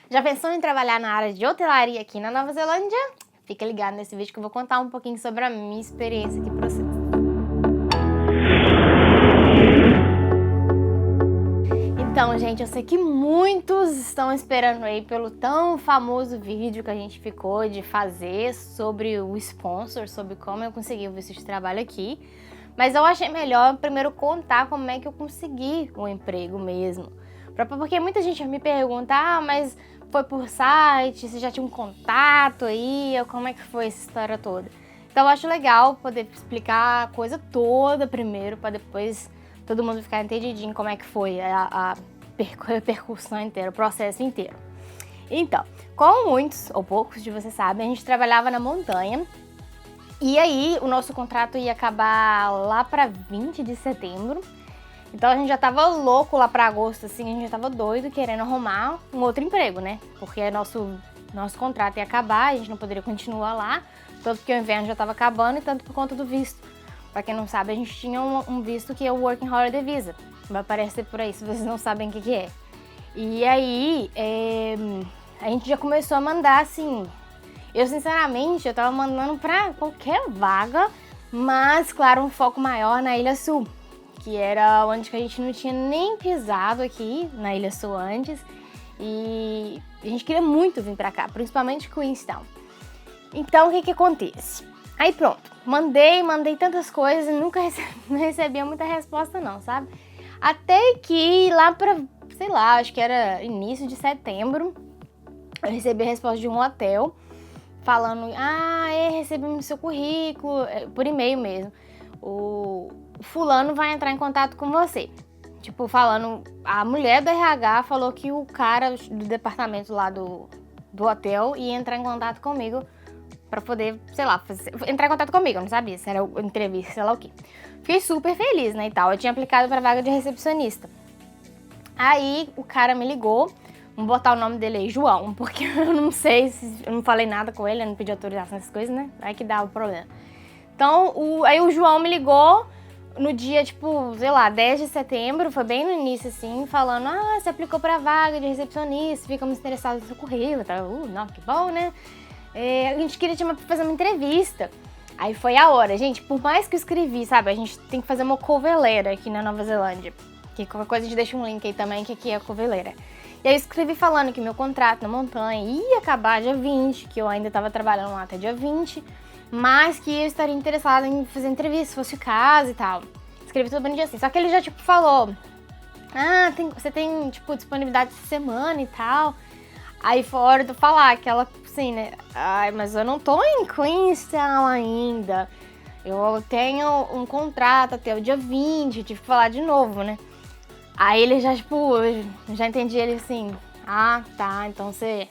Já pensou em trabalhar na área de hotelaria aqui na Nova Zelândia? Fica ligado nesse vídeo que eu vou contar um pouquinho sobre a minha experiência aqui pra vocês. Então, gente, eu sei que muitos estão esperando aí pelo tão famoso vídeo que a gente ficou de fazer sobre o sponsor, sobre como eu consegui o visto de trabalho aqui. Mas eu achei melhor primeiro contar como é que eu consegui o emprego mesmo. Porque muita gente me pergunta, mas foi por site, você já tinha um contato aí, ou como é que foi essa história toda? Então eu acho legal poder explicar a coisa toda primeiro, para depois todo mundo ficar entendidinho como é que foi a percussão inteira, o processo inteiro. Então, como muitos ou poucos de vocês sabem, a gente trabalhava na montanha. E aí, o nosso contrato ia acabar lá para 20 de setembro. Então, a gente já tava louco lá para agosto, assim, a gente já tava doido, querendo arrumar um outro emprego, né? Porque nosso contrato ia acabar, a gente não poderia continuar lá, tanto que o inverno já tava acabando e tanto por conta do visto. Pra quem não sabe, a gente tinha um visto que é o Working Holiday Visa. Vai aparecer por aí, se vocês não sabem o que é. E aí, a gente já começou a mandar, assim... Eu, sinceramente, eu tava mandando pra qualquer vaga, mas, claro, um foco maior na Ilha Sul, que era onde que a gente não tinha nem pisado aqui, na Ilha Sul antes, e a gente queria muito vir pra cá, principalmente Queenstown. Então, o que acontece? Aí pronto, mandei tantas coisas e nunca não recebia muita resposta não, sabe? Até que lá pra, sei lá, acho que era início de setembro, eu recebi a resposta de um hotel, falando, recebemos seu currículo, por e-mail mesmo. O fulano vai entrar em contato com você. Tipo, falando, a mulher do RH falou que o cara do departamento lá do hotel ia entrar em contato comigo pra poder, sei lá, entrar em contato comigo. Eu não sabia se era entrevista, sei lá o quê. Fiquei super feliz, né, e tal. Eu tinha aplicado pra vaga de recepcionista. Aí, o cara me ligou. Vamos botar o nome dele aí, João, porque eu não sei, eu não falei nada com ele, eu não pedi autorização nessas coisas, né? Aí que dá o problema. Então, aí o João me ligou no dia, tipo, sei lá, 10 de setembro, foi bem no início, assim, falando, você aplicou pra vaga de recepcionista, ficamos interessados no seu currículo, tá? Não, que bom, né? A gente queria te chamar pra fazer uma entrevista. Aí foi a hora, gente, por mais que eu escrevi, sabe, a gente tem que fazer uma cover letter aqui na Nova Zelândia, que qualquer coisa a gente deixa um link aí também, que aqui é a cover letter. E aí eu escrevi falando que meu contrato na montanha ia acabar dia 20, que eu ainda estava trabalhando lá até dia 20, mas que eu estaria interessada em fazer entrevista, se fosse o caso e tal. Escrevi tudo bonitinho assim, só que ele já, tipo, falou, você tem, tipo, disponibilidade essa semana e tal. Aí foi hora de eu falar, aquela, assim, né, mas eu não tô em Queenstown ainda, eu tenho um contrato até o dia 20, tive que falar de novo, né. Aí ele já, tipo, eu já entendi ele assim, tá, então você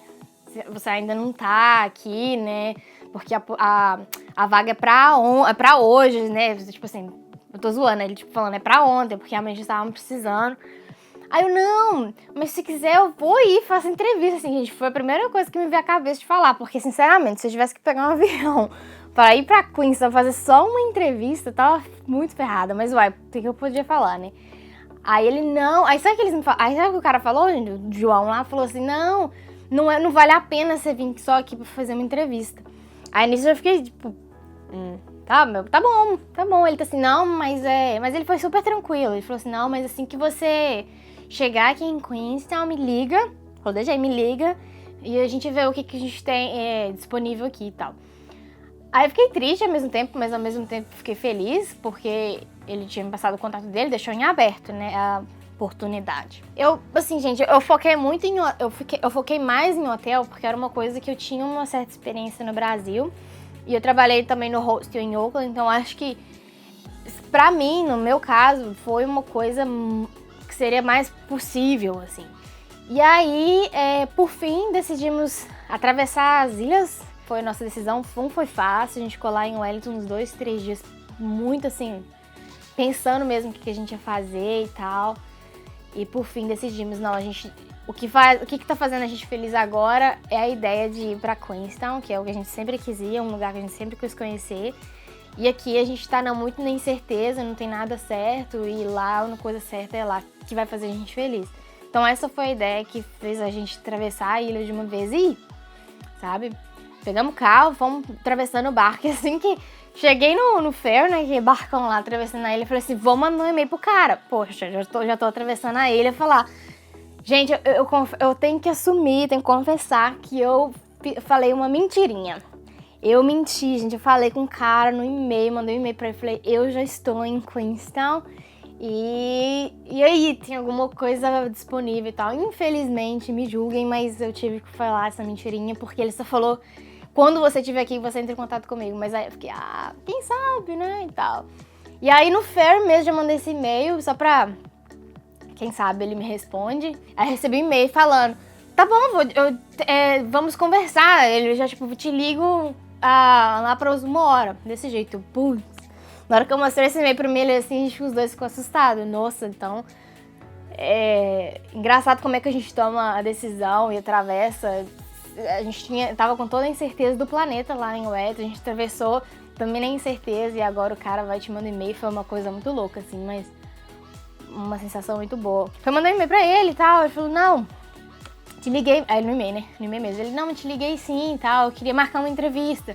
ainda não tá aqui, né, porque a vaga é pra hoje, né, tipo assim, eu tô zoando, ele tipo falando, é pra ontem, porque realmente estavam precisando. Aí eu, não, mas se quiser eu vou ir, faço entrevista, assim, gente, foi a primeira coisa que me veio à cabeça de falar, porque sinceramente, se eu tivesse que pegar um avião pra ir pra Queenstown, fazer só uma entrevista, eu tava muito ferrada, mas o que eu podia falar, né? Aí ele, não, aí sabe o que o cara falou, o João lá, falou assim, não vale a pena você vir só aqui pra fazer uma entrevista. Aí nisso eu fiquei, tipo, tá bom, ele tá assim, não, mas ele foi super tranquilo, ele falou assim, não, mas assim que você chegar aqui em Queenstown, me liga, me liga, e a gente vê o que a gente tem disponível aqui e tal. Aí eu fiquei triste ao mesmo tempo, mas ao mesmo tempo fiquei feliz, porque ele tinha me passado o contato dele, deixou em aberto, né, a oportunidade. Eu, assim, gente, eu foquei muito eu foquei mais em hotel, porque era uma coisa que eu tinha uma certa experiência no Brasil, e eu trabalhei também no hostel em Auckland, então acho que, pra mim, no meu caso, foi uma coisa que seria mais possível, assim. E aí, por fim, decidimos atravessar as ilhas. Foi a nossa decisão, foi fácil, a gente ficou lá em Wellington uns 2, 3 dias, muito assim, pensando mesmo o que a gente ia fazer e tal. E por fim decidimos, não, o que tá fazendo a gente feliz agora é a ideia de ir pra Queenstown, que é o que a gente sempre quis ir, é um lugar que a gente sempre quis conhecer. E aqui a gente tá muito na incerteza, não tem nada certo, e lá a única coisa certa é lá que vai fazer a gente feliz. Então essa foi a ideia que fez a gente atravessar a ilha de uma vez e ir, sabe? Pegamos o carro, fomos atravessando o barco e assim que cheguei no ferry, né, que barcão lá atravessando a ilha, eu falei assim, vou mandar um e-mail pro cara. Poxa, já tô atravessando a ilha, falar, gente, eu tenho que assumir, tenho que confessar que eu falei uma mentirinha. Eu menti, gente, eu falei com o cara no e-mail, mandei um e-mail pra ele, falei, eu já estou em Queenstown e aí, tem alguma coisa disponível e tal. Infelizmente, me julguem, mas eu tive que falar essa mentirinha, porque ele só falou, quando você estiver aqui, você entra em contato comigo. Mas aí eu fiquei, quem sabe, né, e tal. E aí no ferry mesmo, já mandei esse e-mail, só pra, quem sabe, ele me responde. Aí recebi um e-mail falando, tá bom, vamos conversar. Ele já, tipo, te ligo lá pra 1h, desse jeito. Putz. Na hora que eu mostrei esse e-mail pra mim, ele assim, acho que os dois ficou assustados. Nossa, então... engraçado como é que a gente toma a decisão e atravessa. A gente tava com toda a incerteza do planeta lá em Wet, a gente atravessou também na incerteza e agora o cara vai te mandar e-mail. Foi uma coisa muito louca, assim, mas uma sensação muito boa. Foi mandar um e-mail pra ele e tal, ele falou, não, te liguei, aí no e-mail, né, no e-mail mesmo, ele, não, te liguei sim e tal, eu queria marcar uma entrevista.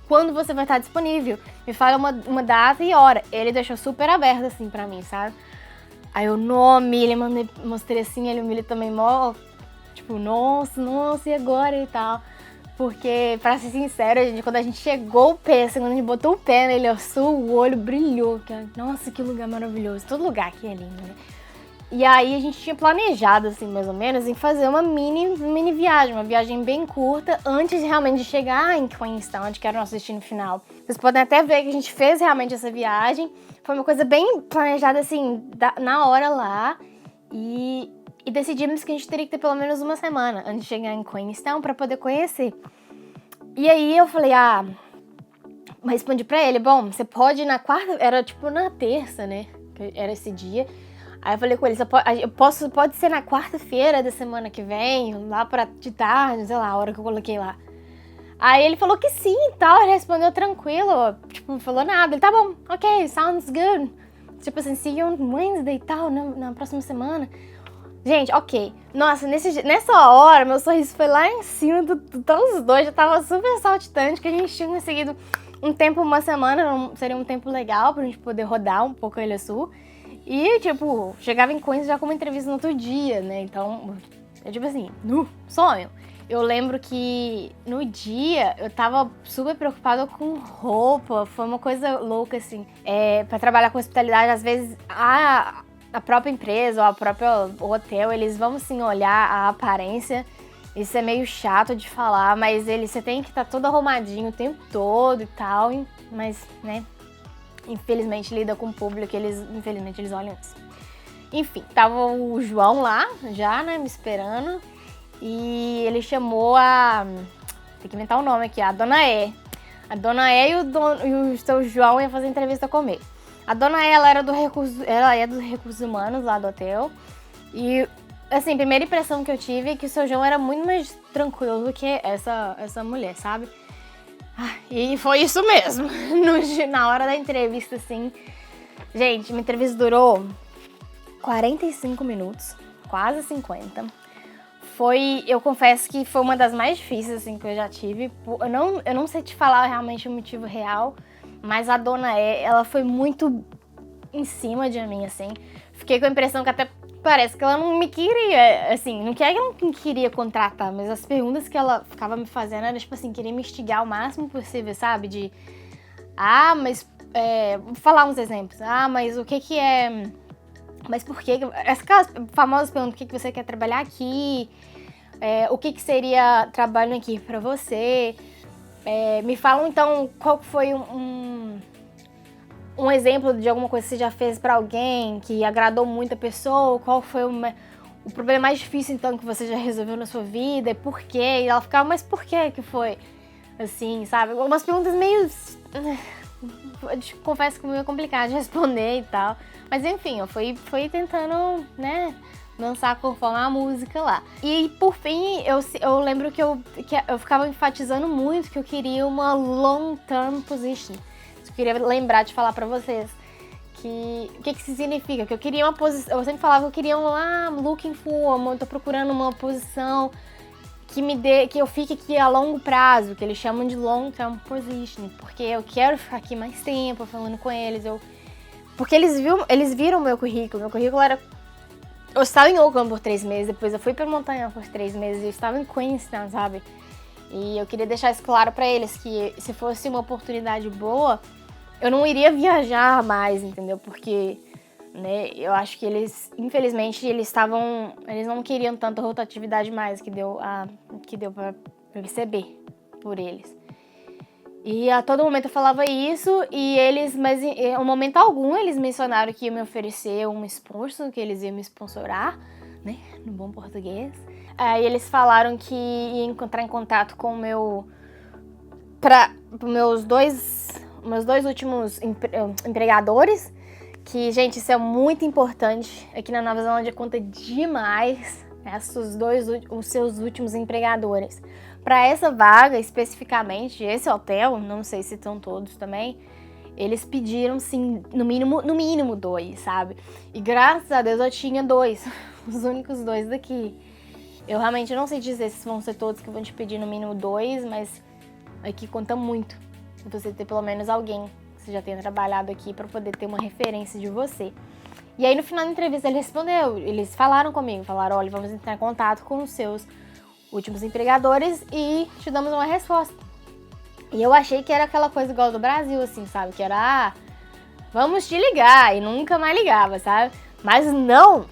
Quando você vai estar disponível? Me fala uma data e hora. Ele deixou super aberto, assim, pra mim, sabe? Aí eu, ele mostrei assim, ele também, tipo, nossa, e agora e tal. Porque, pra ser sincera, gente, quando a gente chegou o pé, assim, quando a gente botou o pé nele, o olho brilhou. Nossa, que lugar maravilhoso. Todo lugar aqui é lindo, né? E aí a gente tinha planejado, assim, mais ou menos, em fazer uma mini viagem, uma viagem bem curta, antes realmente de chegar em Queenstown, onde que era o nosso destino final. Vocês podem até ver que a gente fez realmente essa viagem. Foi uma coisa bem planejada, assim, na hora lá. E decidimos que a gente teria que ter pelo menos uma semana antes de chegar em Queenstown pra poder conhecer. E aí eu falei, respondi pra ele, bom, você pode ir na quarta, era tipo na terça, né, que era esse dia. Aí eu falei com ele, pode ser na quarta-feira da semana que vem, lá de tarde, sei lá, a hora que eu coloquei lá. Aí ele falou que sim e tal, ele respondeu tranquilo, tipo, não falou nada. Ele, tá bom, ok, sounds good. Tipo assim, see you on Wednesday e tal, na próxima semana. Gente, ok. Nossa, nessa hora, meu sorriso foi lá em cima de todos os dois, já tava super saltitante, que a gente tinha conseguido um tempo, uma semana, seria um tempo legal pra gente poder rodar um pouco a Ilha Sul. E, tipo, chegava em Queens já com uma entrevista no outro dia, né? Então, tipo assim, sonho. Eu lembro que no dia eu tava super preocupada com roupa, foi uma coisa louca, assim. Pra trabalhar com hospitalidade, às vezes a própria empresa ou a própria hotel, eles vão, sim, olhar a aparência. Isso é meio chato de falar, mas você tem que estar todo arrumadinho o tempo todo e tal, mas, né... Infelizmente lida com o público, infelizmente eles olham isso. Enfim, tava o João lá, já, né, me esperando. E ele chamou tem que inventar o nome aqui, a Dona E. A Dona E e o seu João iam fazer entrevista comigo. A Dona E, ela é dos recursos humanos lá do hotel. E, assim, a primeira impressão que eu tive é que o seu João era muito mais tranquilo do que essa mulher, sabe? E foi isso mesmo, na hora da entrevista, assim. Gente, minha entrevista durou 45 minutos, quase 50. Eu confesso que foi uma das mais difíceis, assim, que eu já tive. Eu não sei te falar realmente o motivo real, mas a Dona ela foi muito em cima de mim, assim. Fiquei com a impressão que até parece que ela não me queria, assim, não que ela não queria contratar, mas as perguntas que ela ficava me fazendo era, tipo assim, queria me instigar o máximo possível, sabe? Vou falar uns exemplos. Mas o que é... Mas por que... Aquelas famosas perguntas, o que você quer trabalhar aqui? O que seria trabalho aqui pra você? Me falam, então, qual foi um exemplo de alguma coisa que você já fez pra alguém que agradou muito a pessoa, qual foi o problema mais difícil, então, que você já resolveu na sua vida, e por quê? E ela ficava, mas por que foi assim, sabe? Umas perguntas meio... confesso que é meio complicado de responder e tal. Mas, enfim, eu fui tentando, né, dançar conforme a música lá. E, por fim, eu lembro que eu ficava enfatizando muito que eu queria uma long-term position. Eu queria lembrar de falar pra vocês o que isso significa? Que eu queria uma posição, eu sempre falava que eu queria looking for, eu tô procurando uma posição que eu fique aqui a longo prazo, que eles chamam de long term position, porque eu quero ficar aqui mais tempo falando com eles, porque eles viram meu currículo era... Eu estava em Oakland por 3 meses, depois eu fui pra montanha por 3 meses, eu estava em Queenstown, sabe? E eu queria deixar isso claro pra eles, que se fosse uma oportunidade boa, eu não iria viajar mais, entendeu? Porque, né, eu acho que eles, infelizmente, eles não queriam tanta rotatividade mais que deu pra perceber por eles. E a todo momento eu falava isso, mas em momento algum eles mencionaram que iam me oferecer um sponsor, que eles iam me sponsorar, né, no bom português. Aí eles falaram que iam entrar em contato com meus dois últimos empregadores, que, gente, isso é muito importante. Aqui na Nova Zelândia conta demais, né, os seus últimos empregadores. Para essa vaga, especificamente, esse hotel, não sei se estão todos também, eles pediram, sim, no mínimo 2, sabe? E graças a Deus eu tinha 2, os únicos 2 daqui. Eu realmente não sei dizer se vão ser todos que vão te pedir no mínimo 2, mas aqui conta muito você ter pelo menos alguém que você já tenha trabalhado aqui para poder ter uma referência de você. E aí no final da entrevista eles falaram comigo, olha, vamos entrar em contato com os seus últimos empregadores e te damos uma resposta. E eu achei que era aquela coisa igual do Brasil, assim, sabe? Que era, vamos te ligar, e nunca mais ligava, sabe? Mas não,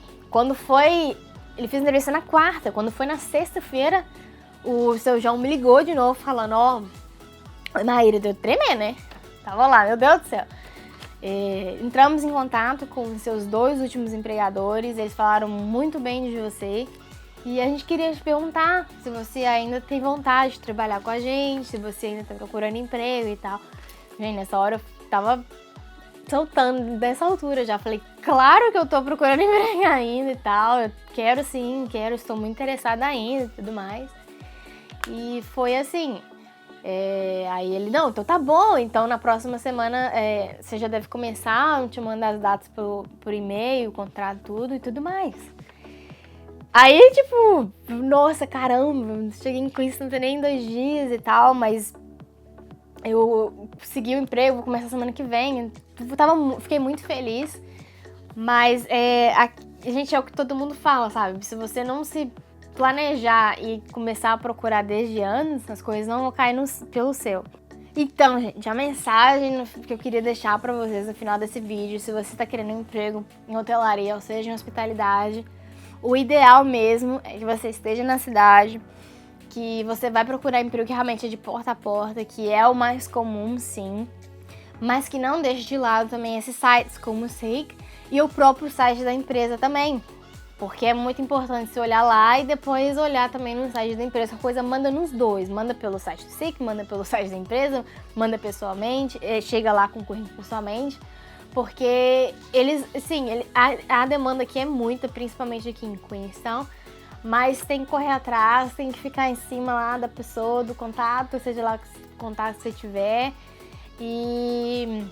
ele fez entrevista na quarta, quando foi na sexta-feira, o seu João me ligou de novo, falando, Maíra, deu tremer, né? Tava lá, meu Deus do céu. Entramos em contato com os seus 2 últimos empregadores, eles falaram muito bem de você. E a gente queria te perguntar se você ainda tem vontade de trabalhar com a gente, se você ainda tá procurando emprego e tal. Gente, nessa hora eu tava soltando dessa altura já. Falei, claro que eu tô procurando emprego ainda e tal. Eu quero sim, estou muito interessada ainda e tudo mais. E foi assim. Aí ele, não, então tá bom. Então na próxima semana você já deve começar, eu te mando as datas por e-mail, o contrato, tudo e tudo mais. Aí, tipo, nossa, caramba, cheguei em Queenstown, não tem nem 2 dias e tal, mas eu consegui o emprego, vou começar semana que vem. Fiquei muito feliz, mas, gente, é o que todo mundo fala, sabe? Se você não se planejar e começar a procurar desde antes, as coisas não vão cair pelo seu. Então, gente, a mensagem que eu queria deixar pra vocês no final desse vídeo, se você tá querendo um emprego em hotelaria, ou seja, em hospitalidade, o ideal mesmo é que você esteja na cidade, que você vai procurar emprego que realmente é de porta a porta, que é o mais comum, sim, mas que não deixe de lado também esses sites como o Seek e o próprio site da empresa também, porque é muito importante você olhar lá e depois olhar também no site da empresa. A coisa manda nos dois, manda pelo site do Seek, manda pelo site da empresa, manda pessoalmente, chega lá com o currículo pessoalmente. Porque a demanda aqui é muita, principalmente aqui em Queenstown, mas tem que correr atrás, tem que ficar em cima lá da pessoa, do contato, seja lá que contato você tiver. E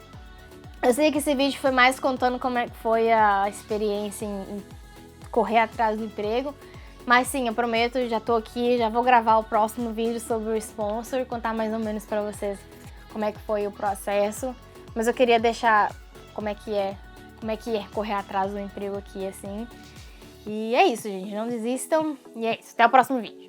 eu sei que esse vídeo foi mais contando como é que foi a experiência em correr atrás do emprego, mas sim, eu prometo, já tô aqui, já vou gravar o próximo vídeo sobre o sponsor, contar mais ou menos pra vocês como é que foi o processo, mas eu queria deixar como é que é correr atrás do emprego aqui, assim. E é isso, gente. Não desistam. E é isso. Até o próximo vídeo.